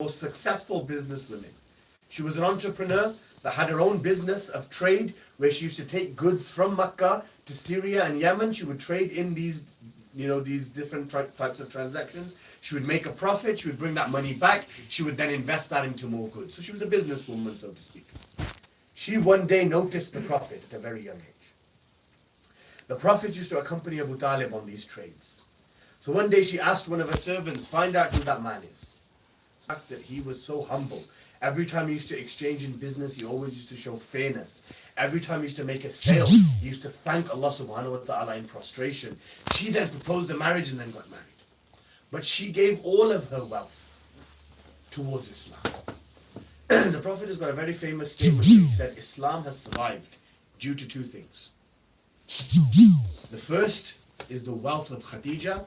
most successful businesswomen. She was an entrepreneur that had her own business of trade where she used to take goods from Mecca to Syria and Yemen. She would trade in these different types of transactions. She would make a profit, she would bring that money back, she would then invest that into more goods. So she was a businesswoman, so to speak. She one day noticed the Prophet at a very young age. The Prophet used to accompany Abu Talib on these trades. So one day she asked one of her servants, find out who that man is. The fact that he was so humble. Every time he used to exchange in business, he always used to show fairness. Every time he used to make a sale, he used to thank Allah subhanahu wa ta'ala in prostration. She then proposed the marriage and then got married. But she gave all of her wealth towards Islam. The Prophet has got a very famous statement where he said, Islam has survived due to two things. The first is the wealth of Khadija,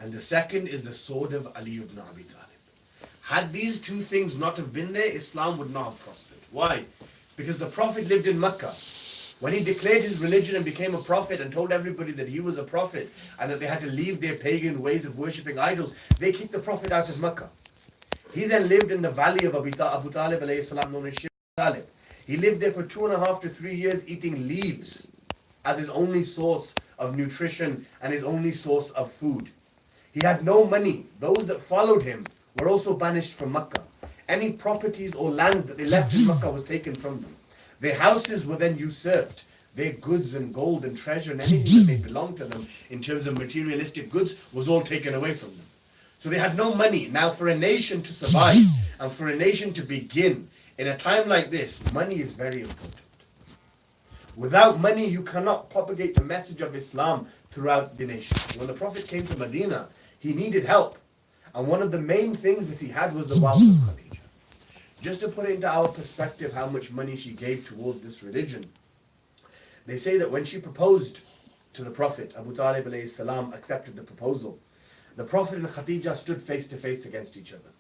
and the second is the sword of Ali ibn Abi Talib. Had these two things not have been there, Islam would not have prospered. Why? Because the Prophet lived in Mecca. When he declared his religion and became a prophet and told everybody that he was a prophet and that they had to leave their pagan ways of worshipping idols, they kicked the Prophet out of Mecca. He then lived in the valley of Abu Talib alayhi salam, known as Sipa-e-abbas. He lived there for 2.5 to 3 years eating leaves as his only source of nutrition and his only source of food. He had no money. Those that followed him were also banished from Mecca. Any properties or lands that they left in Mecca was taken from them. Their houses were then usurped. Their goods and gold and treasure and anything that they belonged to them in terms of materialistic goods was all taken away from them. So they had no money. Now for a nation to survive and for a nation to begin in a time like this, money is very important. Without money, you cannot propagate the message of Islam throughout the nation. When the Prophet came to Medina, he needed help. And one of the main things that he had was the wealth of Khadija. Just to put it into our perspective how much money she gave towards this religion, they say that when she proposed to the Prophet, Abu Talib alayhi salam accepted the proposal. The Prophet and Khadija stood face to face against each other.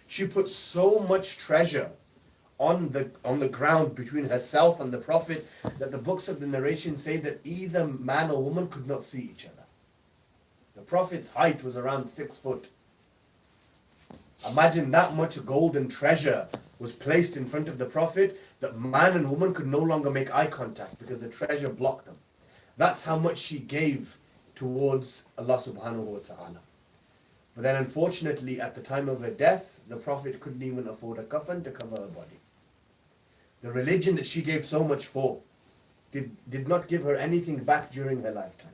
She put so much treasure on the ground between herself and the Prophet that the books of the narration say that either man or woman could not see each other. The Prophet's height was around 6 foot. Imagine that much gold and treasure was placed in front of the Prophet that man and woman could no longer make eye contact because the treasure blocked them. That's how much she gave towards Allah subhanahu wa ta'ala. But then unfortunately at the time of her death, the Prophet couldn't even afford a coffin to cover her body. The religion that she gave so much for did not give her anything back during her lifetime.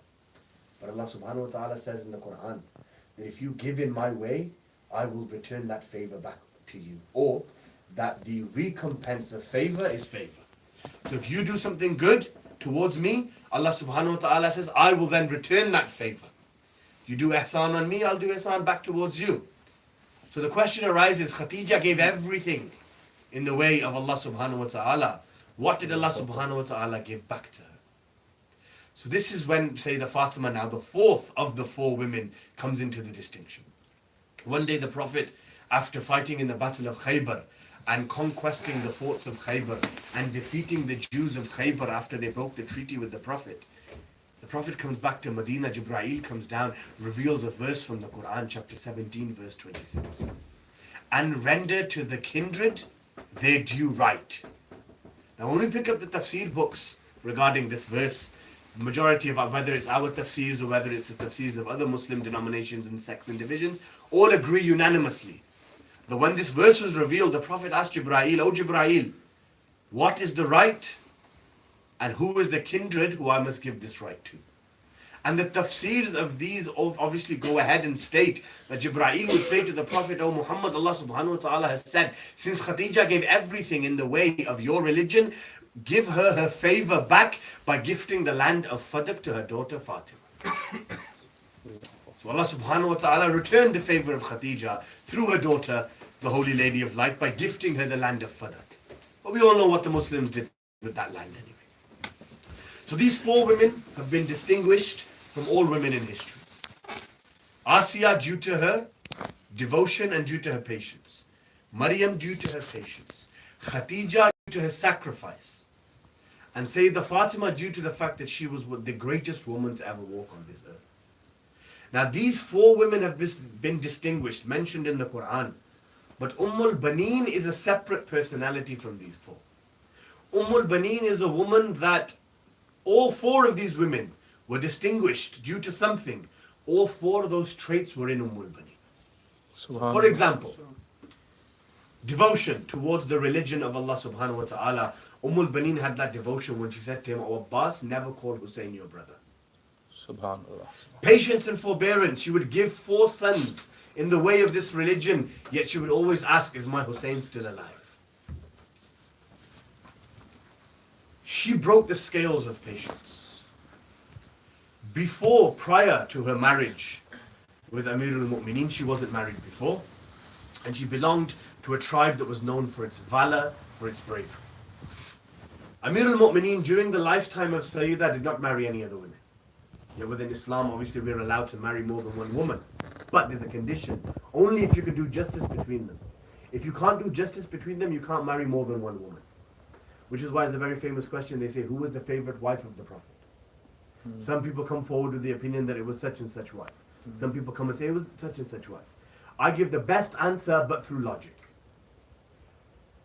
But Allah subhanahu wa ta'ala says in the Quran that if you give in my way, I will return that favor back to you. Or that the recompense of favor is favor. So if you do something good towards me, Allah subhanahu wa ta'ala says, I will then return that favor. You do ihsan on me, I'll do ihsan back towards you. So the question arises, Khadija gave everything in the way of Allah subhanahu wa ta'ala. What did Allah subhanahu wa ta'ala give back to her? So this is when, say, the Fatima now, the fourth of the four women, comes into the distinction. One day the Prophet, after fighting in the battle of Khaybar and conquesting the forts of Khaybar and defeating the Jews of Khaybar after they broke the treaty with the Prophet comes back to Medina, Jibreel comes down, reveals a verse from the Quran, chapter 17, verse 26. And render to the kindred their due right. Now when we pick up the tafsir books regarding this verse, the majority of whether it's our tafsirs or whether it's the tafsirs of other Muslim denominations and sects and divisions, all agree unanimously that when this verse was revealed, the Prophet asked Jibreel, "O Jibreel, what is the right and who is the kindred who I must give this right to?" And the tafsirs of these obviously go ahead and state that Jibreel would say to the Prophet, "O Muhammad, Allah subhanahu wa ta'ala has said, since Khadija gave everything in the way of your religion, give her her favor back by gifting the land of Fadak to her daughter Fatima." So Allah subhanahu wa ta'ala returned the favor of Khadija through her daughter, the Holy Lady of Light, by gifting her the land of Fadak. But we all know what the Muslims did with that land anyway. So these four women have been distinguished from all women in history. Asiya due to her devotion and due to her patience. Maryam due to her patience. Khadija due to her sacrifice. And Sayyidah Fatima due to the fact that she was the greatest woman to ever walk on this earth. Now these four women have been distinguished, mentioned in the Quran, But Baneen is a separate personality from these four. Baneen is a woman that all four of these women were distinguished due to something. All four of those traits were in Baneen. So for example, devotion towards the religion of Allah subhanahu wa ta'ala. Baneen had that devotion when she said to him, "O Abbas, never call Hussein your brother." Subhanallah. Patience and forbearance. She would give 4 sons in the way of this religion, yet she would always ask, "Is my Hussein still alive?" She broke the scales of patience. Prior to her marriage with Amirul Mu'mineen, she wasn't married before, and she belonged to a tribe that was known for its valor, for its bravery. Amirul Mu'mineen, during the lifetime of Sayyidah, did not marry any other women. Yeah, within Islam, obviously, we're allowed to marry more than one woman. But there's a condition. Only if you can do justice between them. If you can't do justice between them, you can't marry more than one woman. Which is why it's a very famous question. They say, who was the favorite wife of the Prophet? Some people come forward with the opinion that it was such and such wife. Some people come and say it was such and such wife. I give the best answer, but through logic.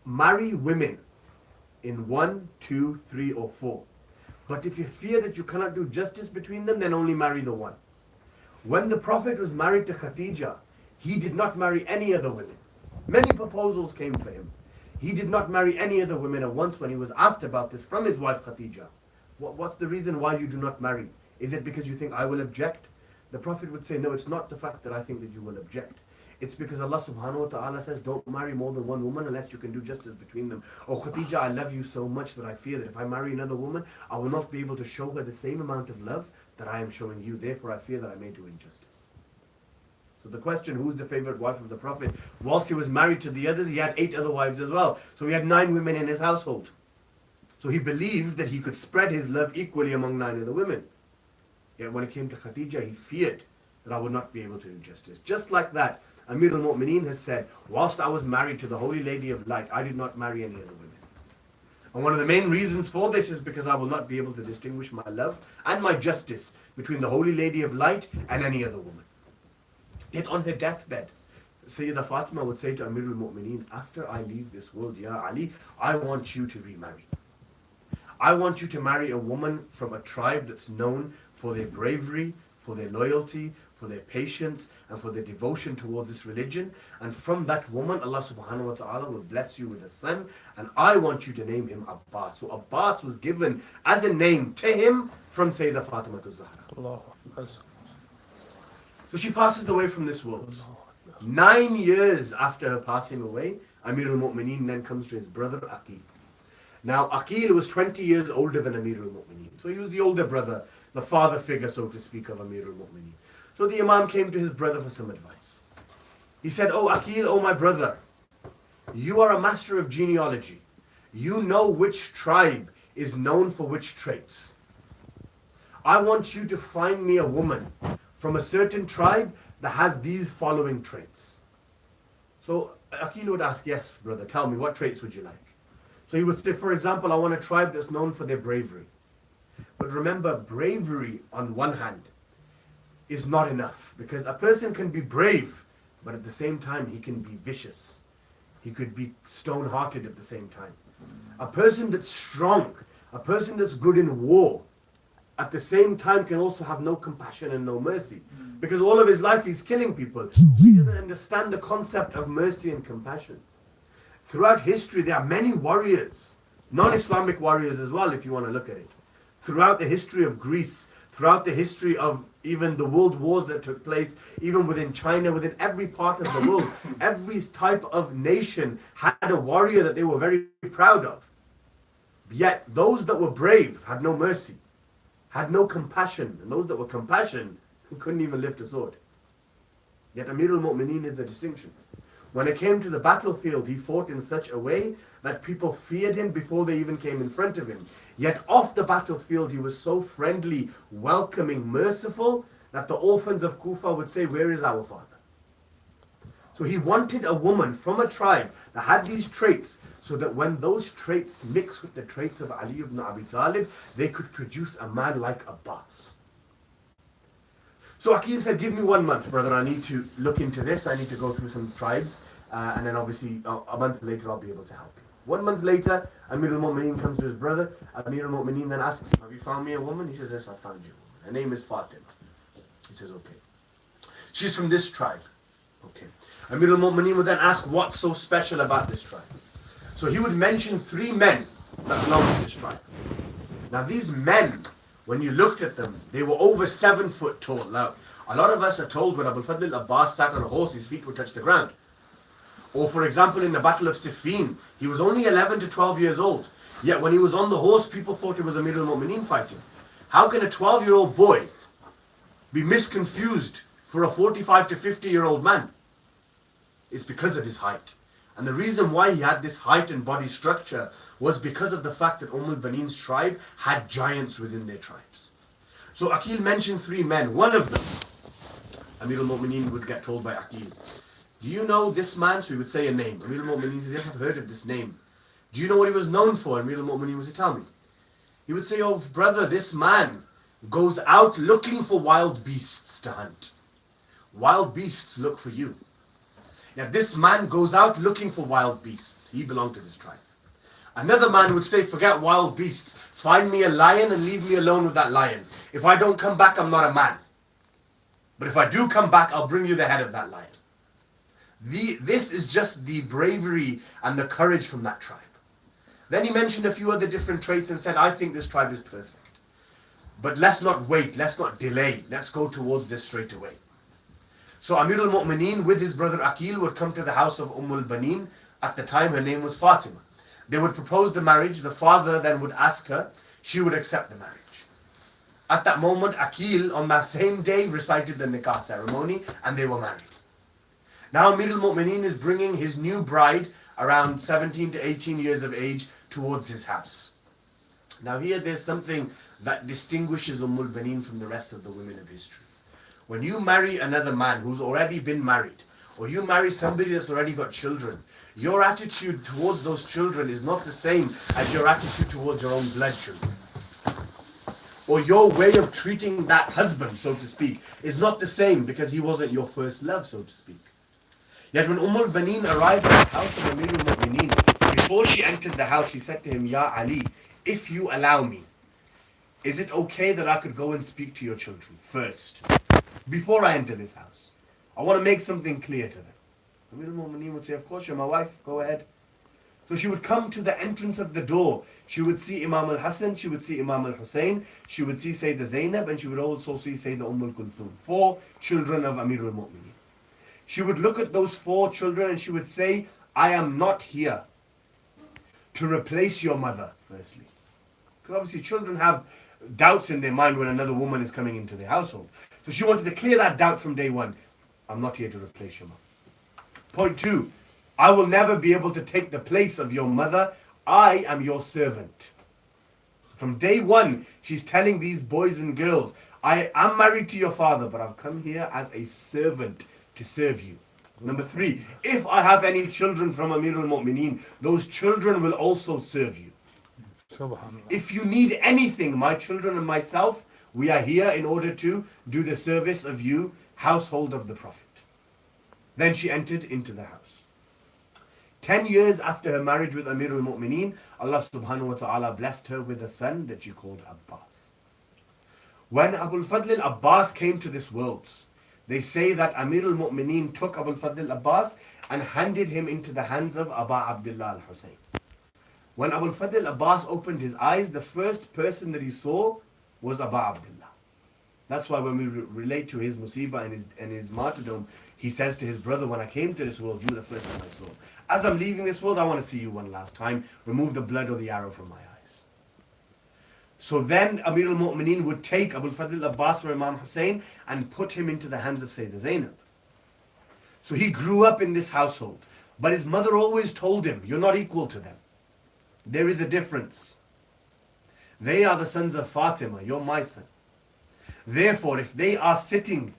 Marry women in 1, 2, 3, or 4. But if you fear that you cannot do justice between them, then only marry the one. When the Prophet was married to Khadija, he did not marry any other women. Many proposals came for him. He did not marry any other women. And once when he was asked about this from his wife Khadija, what's the reason why you do not marry? Is it because you think I will object? The Prophet would say, no, it's not the fact that I think that you will object. It's because Allah subhanahu wa ta'ala says, don't marry more than one woman unless you can do justice between them. Oh Khadija, I love you so much that I fear that if I marry another woman, I will not be able to show her the same amount of love that I am showing you. Therefore, I fear that I may do injustice. So the question, who's the favorite wife of the Prophet? Whilst he was married to the others, he had 8 other wives as well. So he had 9 women in his household. So he believed that he could spread his love equally among 9 other women. Yet when it came to Khadija, he feared that I would not be able to do justice. Just like that, Amirul Mu'mineen has said, whilst I was married to the Holy Lady of Light, I did not marry any other women. And one of the main reasons for this is because I will not be able to distinguish my love and my justice between the Holy Lady of Light and any other woman. Yet on her deathbed, Sayyidah Fatima would say to Amirul Mu'mineen, after I leave this world, Ya Ali, I want you to remarry. I want you to marry a woman from a tribe that's known for their bravery, for their loyalty, for their patience, and for their devotion towards this religion. And from that woman, Allah subhanahu wa ta'ala will bless you with a son, and I want you to name him Abbas. So Abbas was given as a name to him from Sayyidah Fatima al-Zahra. So she passes away from this world. 9 years after her passing away, Amirul Mu'mineen then comes to his brother Aqil. Now Aqil was 20 years older than Amirul Mu'mineen. So he was the older brother, the father figure, so to speak, of Amirul Mu'mineen. So the Imam came to his brother for some advice. He said, "Oh Aqil, oh my brother, you are a master of genealogy. You know which tribe is known for which traits. I want you to find me a woman from a certain tribe that has these following traits." So Aqil would ask, "Yes, brother, tell me, what traits would you like?" So he would say, for example, I want a tribe that's known for their bravery. But remember, bravery on one hand is not enough, because a person can be brave, but at the same time he can be vicious. He could be stone-hearted at the same time. A person that's strong, a person that's good in war, at the same time can also have no compassion and no mercy. Because all of his life he's killing people. He doesn't understand the concept of mercy and compassion. Throughout history there are many warriors, non-Islamic warriors as well if you want to look at it. Throughout the history of Greece, throughout the history of even the world wars that took place, even within China, within every part of the world, every type of nation had a warrior that they were very proud of. Yet those that were brave had no mercy, had no compassion, and those that were compassionate couldn't even lift a sword. Yet Amirul Mu'mineen is the distinction. When it came to the battlefield, he fought in such a way that people feared him before they even came in front of him. Yet off the battlefield, he was so friendly, welcoming, merciful, that the orphans of Kufa would say, "Where is our father?" So he wanted a woman from a tribe that had these traits, so that when those traits mix with the traits of Ali ibn Abi Talib, they could produce a man like Abbas. So Aqil said, "Give me 1 month, brother. I need to look into this. I need to go through some tribes and then obviously a month later I'll be able to help you. 1 month later, Amir al-Mu'mineen comes to his brother. Amir al-Mu'mineen then asks him, have you found me a woman? He says, yes, I found you a woman. Her name is Fatima. He says, okay. She's from this tribe. Okay. Amir al-Mu'mineen would then ask, what's so special about this tribe? So he would mention 3 men that belong to this tribe. Now these men, when you looked at them, they were over 7 foot tall. Now, a lot of us are told when Abu Abbas sat on a horse, his feet would touch the ground. Or for example, in the Battle of Siffin, he was only 11 to 12 years old. Yet when he was on the horse, people thought it was Amir al-Mu'mineen fighting. How can a 12-year-old boy be misconfused for a 45 to 50-year-old man? It's because of his height. And the reason why he had this height and body structure was because of the fact that Baneen's tribe had giants within their tribes. So Aqil mentioned 3 men. One of them, Amir al-Mu'mineen would get told by Aqil, do you know this man? So he would say a name. Amir al-Mu'mineen says, yes, I've heard of this name. Do you know what he was known for? Amir al-Mu'mineen would say, tell me. He would say, oh brother, this man goes out looking for wild beasts to hunt. Wild beasts look for you. Now this man goes out looking for wild beasts. He belonged to this tribe. Another man would say, forget wild beasts. Find me a lion and leave me alone with that lion. If I don't come back, I'm not a man. But if I do come back, I'll bring you the head of that lion. This is just the bravery and the courage from that tribe. Then he mentioned a few other different traits and said, I think this tribe is perfect. But let's not wait, let's not delay. Let's go towards this straight away. So Amir al-Mu'mineen with his brother Aqil would come to the house of Baneen. At the time her name was Fatima. They would propose the marriage. The father then would ask her. She would accept the marriage. At that moment, Aqil on that same day recited the nikah ceremony and they were married. Now Amir al-Mu'mineen is bringing his new bride around 17 to 18 years of age towards his house. Now here there's something that distinguishes Baneen from the rest of the women of history. When you marry another man who's already been married, or you marry somebody that's already got children, your attitude towards those children is not the same as your attitude towards your own blood children. Or your way of treating that husband, so to speak, is not the same because he wasn't your first love, so to speak. Yet when Baneen arrived at the house of Amir al-Mu'mineen, before she entered the house, she said to him, Ya Ali, if you allow me, is it okay that I could go and speak to your children first, before I enter this house? I want to make something clear to them. Amir al-Mu'mineen would say, of course, you're my wife, go ahead. So she would come to the entrance of the door. She would see Imam al-Hassan, she would see Imam al-Hussein, she would see Sayyidah Zainab, and she would also see Sayyidah al-Kulthum, 4 children of Amir al-Mu'mineen. She would look at those 4 children and she would say, I am not here to replace your mother, firstly. Because obviously children have doubts in their mind when another woman is coming into their household. So she wanted to clear that doubt from day one. I'm not here to replace your mother. Point 2, I will never be able to take the place of your mother. I am your servant. From day one, she's telling these boys and girls, I am married to your father, but I've come here as a servant to serve you. Number 3, if I have any children from Amir al-Mu'mineen, those children will also serve you. If you need anything, my children and myself, we are here in order to do the service of you, household of the Prophet. Then she entered into the house. 10 years after her marriage with Amir al-Mu'mineen, Allah subhanahu wa ta'ala blessed her with a son that she called Abbas. When Abu Abbas came to this world, they say that Amir al-Mu'mineen took Abu Abbas and handed him into the hands of Aba Abdullah al-Hussein. When Abu Abbas opened his eyes, the first person that he saw was Aba Abdullah. That's why when we relate to his musibah and his martyrdom, he says to his brother, when I came to this world, you were the first one I saw. As I'm leaving this world, I want to see you one last time. Remove the blood or the arrow from my eyes. So then Amir al-Mu'mineen would take Abu Abbas from Imam Hussein and put him into the hands of Sayyidah Zainab. So he grew up in this household. But his mother always told him, you're not equal to them. There is a difference. They are the sons of Fatima, you're my son. Therefore, if they are sitting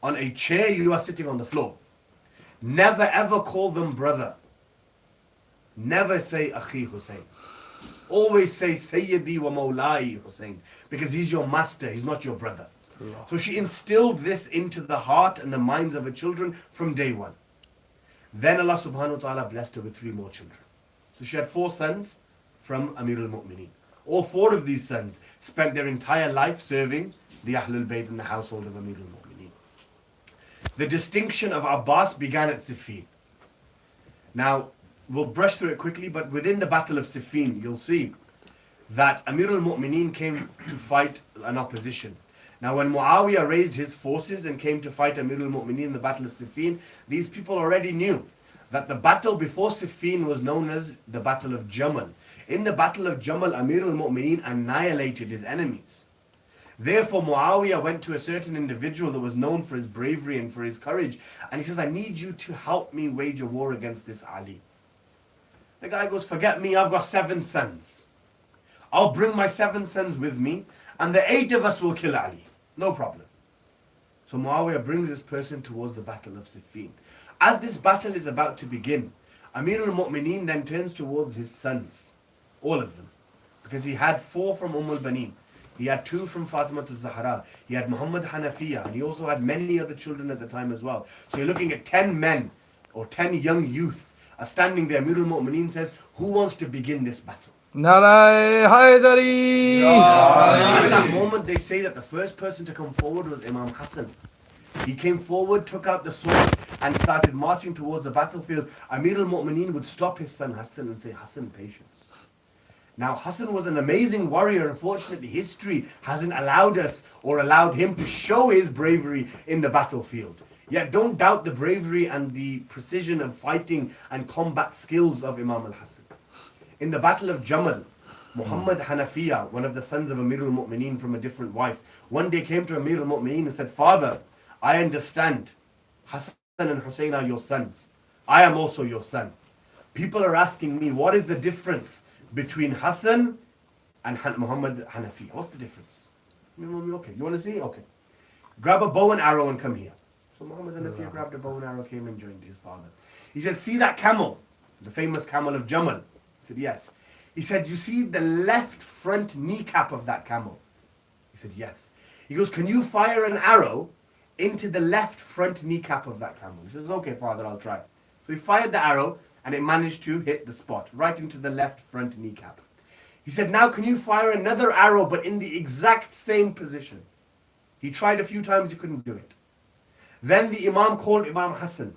on a chair, you are sitting on the floor. Never ever call them brother. Never say Akhi Hussein. Always say Sayyidi wa Mawlai Hussein, because he's your master, he's not your brother. So she instilled this into the heart and the minds of her children from day one. Then Allah subhanahu wa ta'ala blessed her with 3 more children. So she had 4 sons from Amir al-Mu'mineen. All 4 of these sons spent their entire life serving the Ahlul Bayt in the household of Amir al-Mu'mineen. The distinction of Abbas began at Siffin. Now, we'll brush through it quickly, but within the battle of Siffin, you'll see that Amir al-Mu'mineen came to fight an opposition. Now, when Muawiyah raised his forces and came to fight Amir al-Mu'mineen in the battle of Siffin, these people already knew that the battle before Siffin was known as the Battle of Jamal. In the Battle of Jamal, Amir al-Mu'mineen annihilated his enemies. Therefore, Muawiyah went to a certain individual that was known for his bravery and for his courage, and he says, I need you to help me wage a war against this Ali. The guy goes, forget me, I've got 7 sons. I'll bring my 7 sons with me, and the 8 of us will kill Ali. No problem. So Muawiyah brings this person towards the Battle of Siffin. As this battle is about to begin, Amir al-Mu'mineen then turns towards his sons, all of them, because he had 4 from Baneen. He had 2 from Fatima al-Zahra. He had Muhammad Hanafiya, and he also had many other children at the time as well. So you're looking at 10 men, or 10 young youth, are standing there. Amir al-Mu'mineen says, who wants to begin this battle? Narai Haidari! At that moment, they say that the first person to come forward was Imam Hassan. He came forward, took out the sword, and started marching towards the battlefield. Amir al-Mu'mineen would stop his son Hassan and say, Hassan, patience. Now, Hassan was an amazing warrior. Unfortunately, history hasn't allowed us or allowed him to show his bravery in the battlefield. Yet don't doubt the bravery and the precision of fighting and combat skills of Imam al-Hassan. In the Battle of Jamal, Muhammad Hanafiya, one of the sons of Amir al-Mu'mineen from a different wife, one day came to Amir al-Mu'mineen and said, Father, I understand Hassan and Hussein are your sons. I am also your son. People are asking me, what is the difference between Hassan and Muhammad Hanafiya? What's the difference? Okay, you want to see? Okay. Grab a bow and arrow and come here. So Muhammad Hanafiya grabbed a bow and arrow, came and joined his father. He said, see that camel? The famous camel of Jamal. He said, yes. He said, you see the left front kneecap of that camel? He said, yes. He goes, can you fire an arrow into the left front kneecap of that camel? He says, okay, father, I'll try. So he fired the arrow and it managed to hit the spot, right into the left front kneecap. He said, now can you fire another arrow but in the exact same position? He tried a few times, he couldn't do it. Then the Imam called Imam Hassan.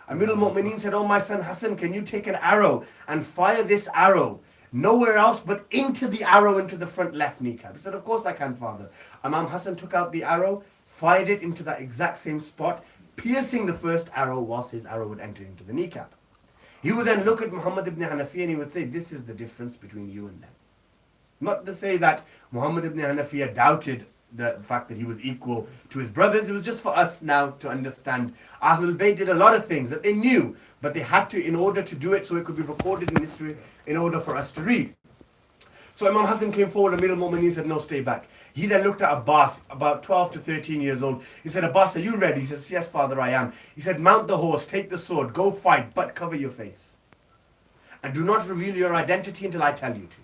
Amir al-Mu'mineen said, oh my son Hassan, can you take an arrow and fire this arrow nowhere else but into the arrow into the front left kneecap? He said, of course I can, father. Imam Hassan took out the arrow, fired it into that exact same spot, piercing the first arrow whilst his arrow would enter into the kneecap. He would then look at Muhammad ibn Hanafiya and he would say, this is the difference between you and them. Not to say that Muhammad ibn Hanafiya doubted the fact that he was equal to his brothers. It was just for us now to understand. Ahlul Bayt did a lot of things that they knew, but they had to, in order to do it so it could be recorded in history, in order for us to read. So Imam Hassan came forward, Amir al-Mu'mineen said, no, stay back. He then looked at Abbas, about 12 to 13 years old. He said, Abbas, are you ready? He says, yes, father, I am. He said, mount the horse, take the sword, go fight, but cover your face. And do not reveal your identity until I tell you to.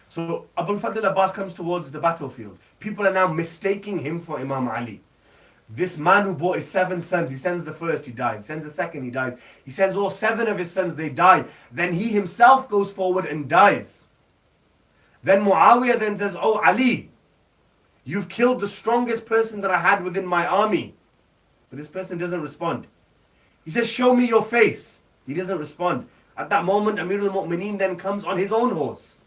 So Abul Fadl Abbas comes towards the battlefield. People are now mistaking him for Imam Ali. This man who brought his 7 sons, he sends the first, he dies. He sends the second, he dies. He sends all 7 of his sons, they die. Then he himself goes forward and dies. Then Muawiyah then says, oh Ali, you've killed the strongest person that I had within my army. But this person doesn't respond. He says, show me your face. He doesn't respond. At that moment, Amir al-Mu'mineen then comes on his own horse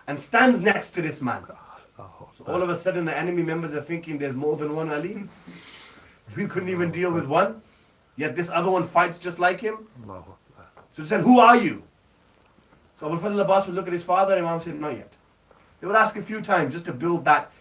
and stands next to this man. So all of a sudden the enemy members are thinking there's more than one Ali. We couldn't even deal with one. Yet this other one fights just like him. So he said, who are you? So Abu Fadl Abbas would look at his father, Imam said, not yet. They would ask a few times just to build that,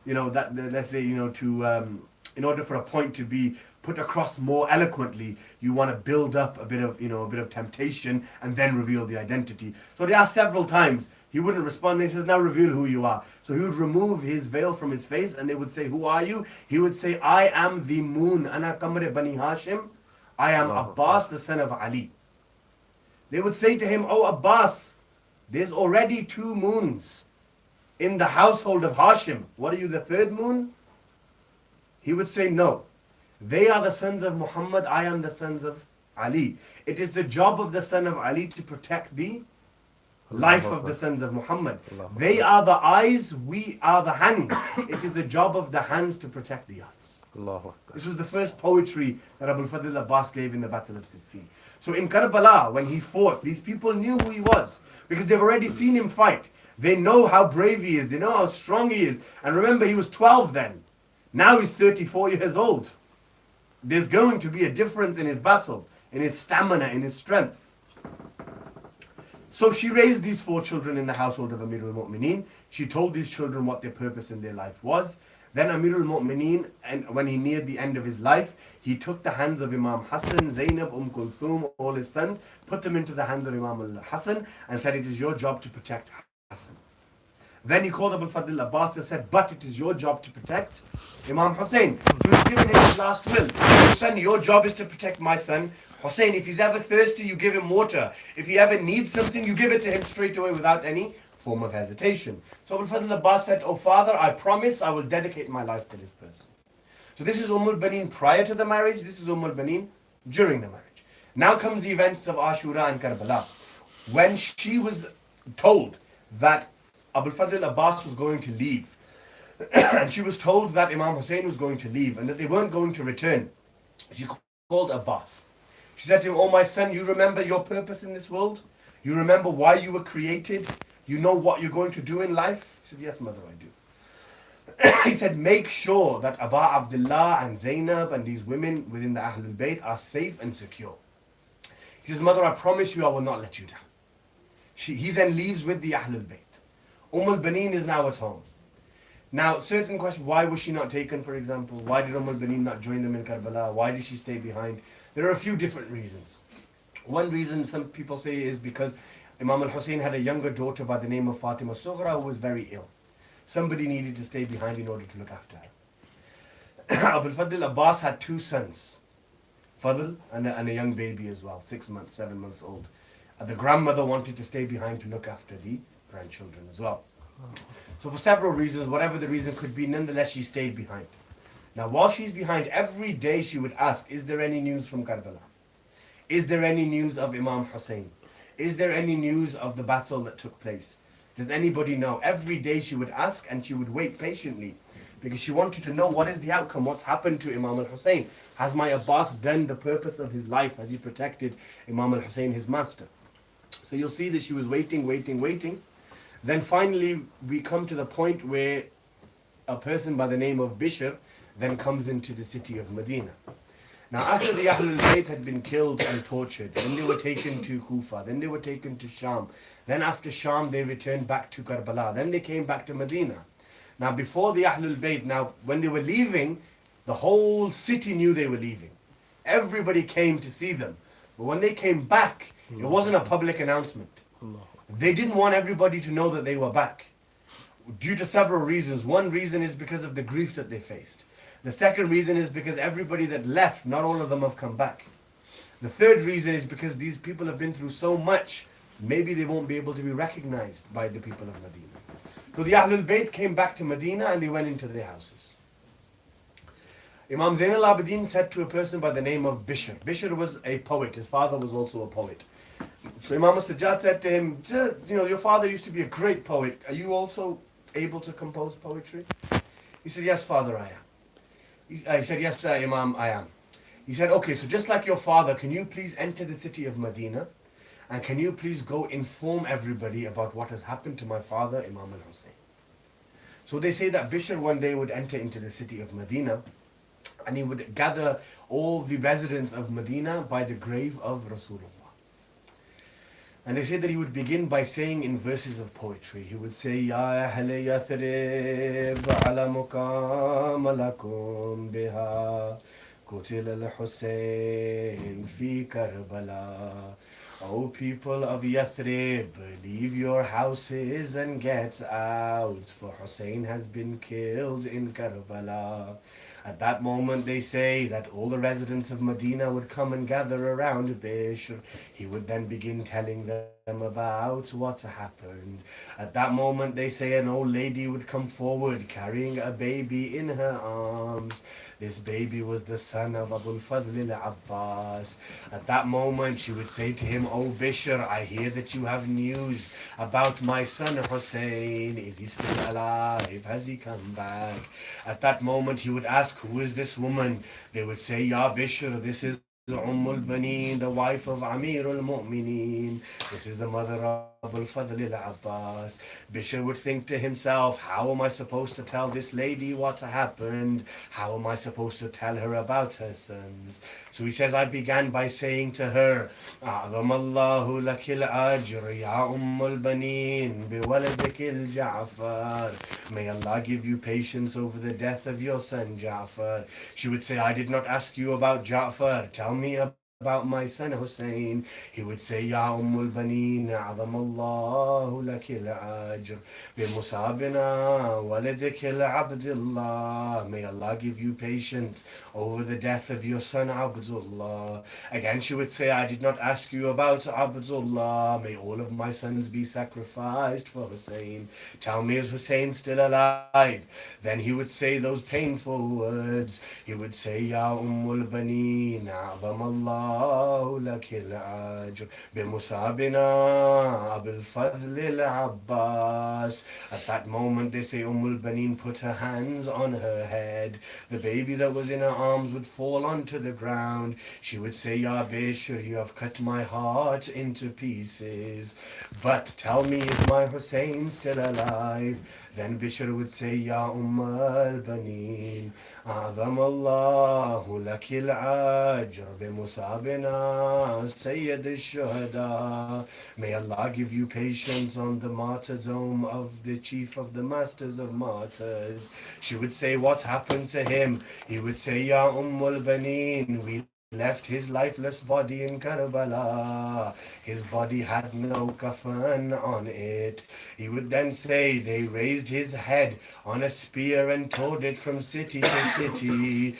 let's say, in order for a point to be put across more eloquently, you want to build up a bit of temptation and then reveal the identity. So they asked several times. He wouldn't respond. He says, now reveal who you are. So he would remove his veil from his face and they would say, who are you? He would say, I am the moon. Ana Qamar Bani Hashim. I am Abbas, the son of Ali. They would say to him, oh Abbas, there's already 2 moons in the household of Hashim. What are you, the 3rd moon? He would say, no. They are the sons of Muhammad. I am the sons of Ali. It is the job of the son of Ali to protect the life of the sons of Muhammad. They are the eyes, we are the hands. It is the job of the hands to protect the eyes. This was the first poetry that Abul Fadl Abbas gave in the Battle of Siffin. So in Karbala, when he fought, these people knew who he was because they've already seen him fight. They know how brave he is, they know how strong he is. And remember, he was 12 then. Now he's 34 years old. There's going to be a difference in his battle, in his stamina, in his strength. So she raised these 4 children in the household of Amirul Mu'mineen. She told these children what their purpose in their life was. Then Amirul Mu'mineen, and when he neared the end of his life, he took the hands of Imam Hassan, Zainab, Kulthum, all his sons, put them into the hands of Imam al-Hassan and said, it is your job to protect Hassan. Then he called Abul Fadl Abbas and said, but it is your job to protect Imam Hussein. He was given his last will. Son, your job is to protect my son Hussein. If he's ever thirsty, you give him water. If he ever needs something, you give it to him straight away without any form of hesitation. So Abul Fadl Abbas said, oh father, I promise I will dedicate my life to this person. So this is Baneen prior to the marriage. This is Baneen during the marriage. Now comes the events of Ashura and Karbala. When she was told that Abul Fadl Abbas was going to leave, and she was told that Imam Hussein was going to leave and that they weren't going to return, she called Abbas. She said to him, oh my son, you remember your purpose in this world? You remember why you were created? You know what you're going to do in life? He said, yes, mother, I do. He said, make sure that Aba Abdullah and Zainab and these women within the Ahlul Bayt are safe and secure. He says, mother, I promise you I will not let you down. He then leaves with the Ahlul Bayt. Baneen is now at home. Now, certain questions, why was she not taken, for example? Why did Baneen not join them in Karbala? Why did she stay behind? There are a few different reasons. One reason some people say is because Imam al-Hussein had a younger daughter by the name of Fatima Sughra who was very ill. Somebody needed to stay behind in order to look after her. Abul Fadl Abbas had 2 sons, Fadl and a young baby as well, 6 months, 7 months old. The grandmother wanted to stay behind to look after the grandchildren as well. So for several reasons, whatever the reason could be, nonetheless she stayed behind. Now while she's behind, every day she would ask, is there any news from Karbala? Is there any news of Imam Hussein? Is there any news of the battle that took place? Does anybody know? Every day she would ask and she would wait patiently because she wanted to know what is the outcome, what's happened to Imam al-Hussein. Has my Abbas done the purpose of his life? Has he protected Imam al-Hussein, his master? So you'll see that she was waiting. Then finally we come to the point where a person by the name of Bishr then comes into the city of Medina. Now after the Ahlul Bayt had been killed and tortured, then they were taken to Kufa, then they were taken to Sham. Then after Sham they returned back to Karbala, then they came back to Medina. Now before the Ahlul Bayt, now when they were leaving, the whole city knew they were leaving. Everybody came to see them. But when they came back, it wasn't a public announcement. They didn't want everybody to know that they were back, due to several reasons. One reason is because of the grief that they faced. The second reason is because everybody that left, not all of them have come back. The third reason is because these people have been through so much, maybe they won't be able to be recognized by the people of Medina. So the Ahlul Bayt came back to Medina and they went into their houses. Imam Zain al-Abidin said to a person by the name of Bishr. Bishr was a poet. His father was also a poet. So Imam al-Sajjad said to him, you know, your father used to be a great poet. Are you also able to compose poetry? He said, yes, father, I am. He said, yes, Imam, I am. He said, okay, so just like your father, can you please enter the city of Medina? And can you please go inform everybody about what has happened to my father, Imam al-Hussein? So they say that Bishr one day would enter into the city of Medina and he would gather all the residents of Medina by the grave of Rasulullah. And they say that he would begin by saying in verses of poetry, he would say, Ya Ahle Yathrib ala muqam lakum biha Qutil al-Hussein fi Karbala. O people of Yathrib, leave your houses and get out, for Hussein has been killed in Karbala. At that moment, they say that all the residents of Medina would come and gather around Bishr. He would then begin telling them about what happened. At that moment, they say an old lady would come forward carrying a baby in her arms. This baby was the son of Abu al-Fadl al-Abbas. At that moment, she would say to him, "O Bishr, I hear that you have news about my son Hussein. Is he still alive? Has he come back?" At that moment, he would ask, "Who is this woman?" They would say, "Ya Bishr, this is Baneen, the wife of Amir al-Mu'mineen. This is the mother of al-Fadl al-Abbas." Bishr would think to himself, how am I supposed to tell this lady what happened? How am I supposed to tell her about her sons? So he says, I began by saying to her, أعظم الله لك الأجر يا أم البنين بولدك الجعفر. May Allah give you patience over the death of your son Ja'far. She would say, I did not ask you about Ja'far. Tell me about my son Hussein. He would say, Ya Ummul Baneen, أعظم الله لك الأجر بمصابنا ولدك العبد الله. May Allah give you patience over the death of your son Abdullah. Again, she would say, I did not ask you about Abdullah. May all of my sons be sacrificed for Hussein. Tell me, is Hussein still alive? Then he would say those painful words. He would say, Ya Ummul Baneen, أعظم الله لك الأجر بمصابنا بالفضل العباس. At that moment, they say Ummul Baneen put her hands on her head. The baby that was in her arms would fall onto the ground. She would say, Ya Bishr, you have cut my heart into pieces. But tell me, is my Hussein still alive? Then Bishr would say, Ya Ummal Baneen, أعظم الله لك الأجر بمصابنا سيد الشهداء. May Allah give you patience on the martyrdom of the chief of the masters of martyrs. She would say, what happened to him? He would say, Ya Ummul Baneen, we left his lifeless body in Karbala. His body had no kafan on it. He would then say they raised his head on a spear and towed it from city to city.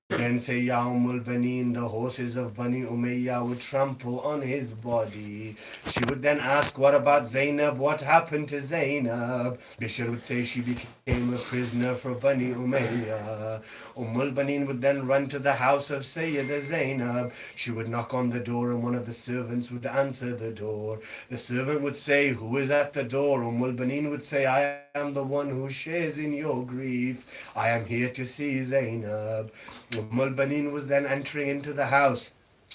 Then say, Ya Ummul Baneen, the horses of Bani Umayyah would trample on his body. She would then ask, what about Zainab? What happened to Zainab? Bishr would say she became a prisoner for Bani Umayyah. Ummul Baneen would then run to the house of Sayyidah Zainab. She would knock on the door and one of the servants would answer the door. The servant would say, who is at the door? Ummul Baneen would say, I am the one who shares in your grief. I am here to see Zainab. Ummul Baneen was then entering into the house.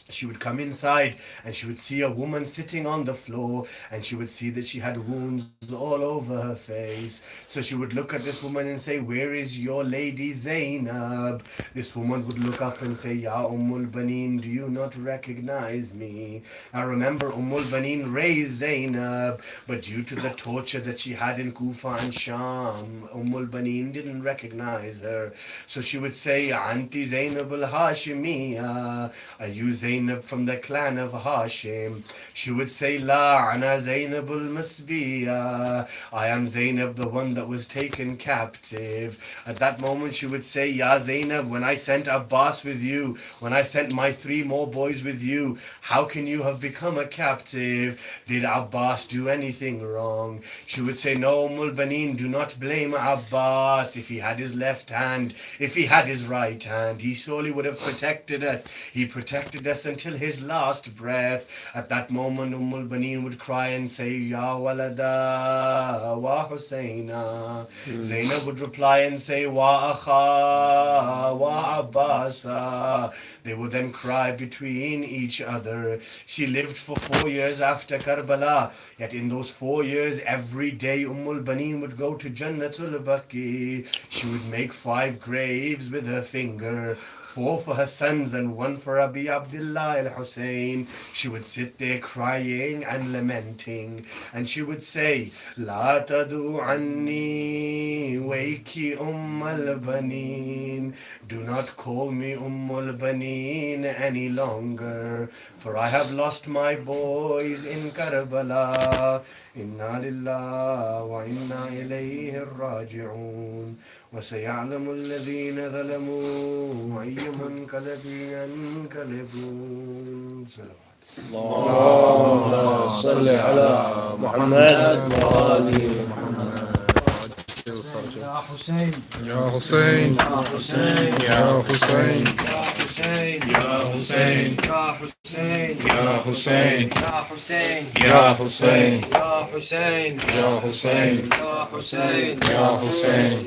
She would come inside and she would see a woman sitting on the floor and she would see that she had wounds all over her face. So she would look at this woman and say, where is your lady Zainab? This woman would look up and say, Ya Ummul Baneen, do you not recognize me? Now remember, Ummul Baneen raised Zainab, but due to the torture that she had in Kufa and Sham, Ummul Baneen didn't recognize her. So she would say, Anti Zainab al-Hashimiyya, are you Zainab from the clan of Hashim? She would say, La ana Zainab al-Masbiya, I am Zainab, the one that was taken captive. At that moment she would say, Ya Zainab, when I sent Abbas with you, when I sent my 3 more boys with you, how can you have become a captive? Did Abbas do anything wrong? She would say, no, Ummul Baneen, do not blame Abbas. If he had his left hand, if he had his right hand, he surely would have protected us. He protected us until his last breath. At that moment, Ummul Baneen would cry and say, Ya walada wa Husayna. Zainab would reply and say, Wa akha wa Abbasa. They would then cry between each other. She lived for 4 years after Karbala. Yet in those 4 years, every day Ummul Baneen would go to Jannatul Baqi. She would make 5 graves with her finger, 4 for her sons and 1 for Abi Abdullah Abdullah al-Hussein. She would sit there crying and lamenting, and she would say, La tadu anni waiki Ummal Baneen. Do not call me Ummul Baneen any longer, for I have lost my boys in Karbala. Inna lillah wa inna ilayhi raji'un. وسيعلم الذين ظلموا أي منقلب ينقلبون. صلوات. اللهم صل على محمد وآل محمد. يا حسين يا حسين يا حسين يا حسين يا حسين يا حسين يا حسين يا حسين يا حسين يا حسين يا حسين يا حسين يا حسين يا حسين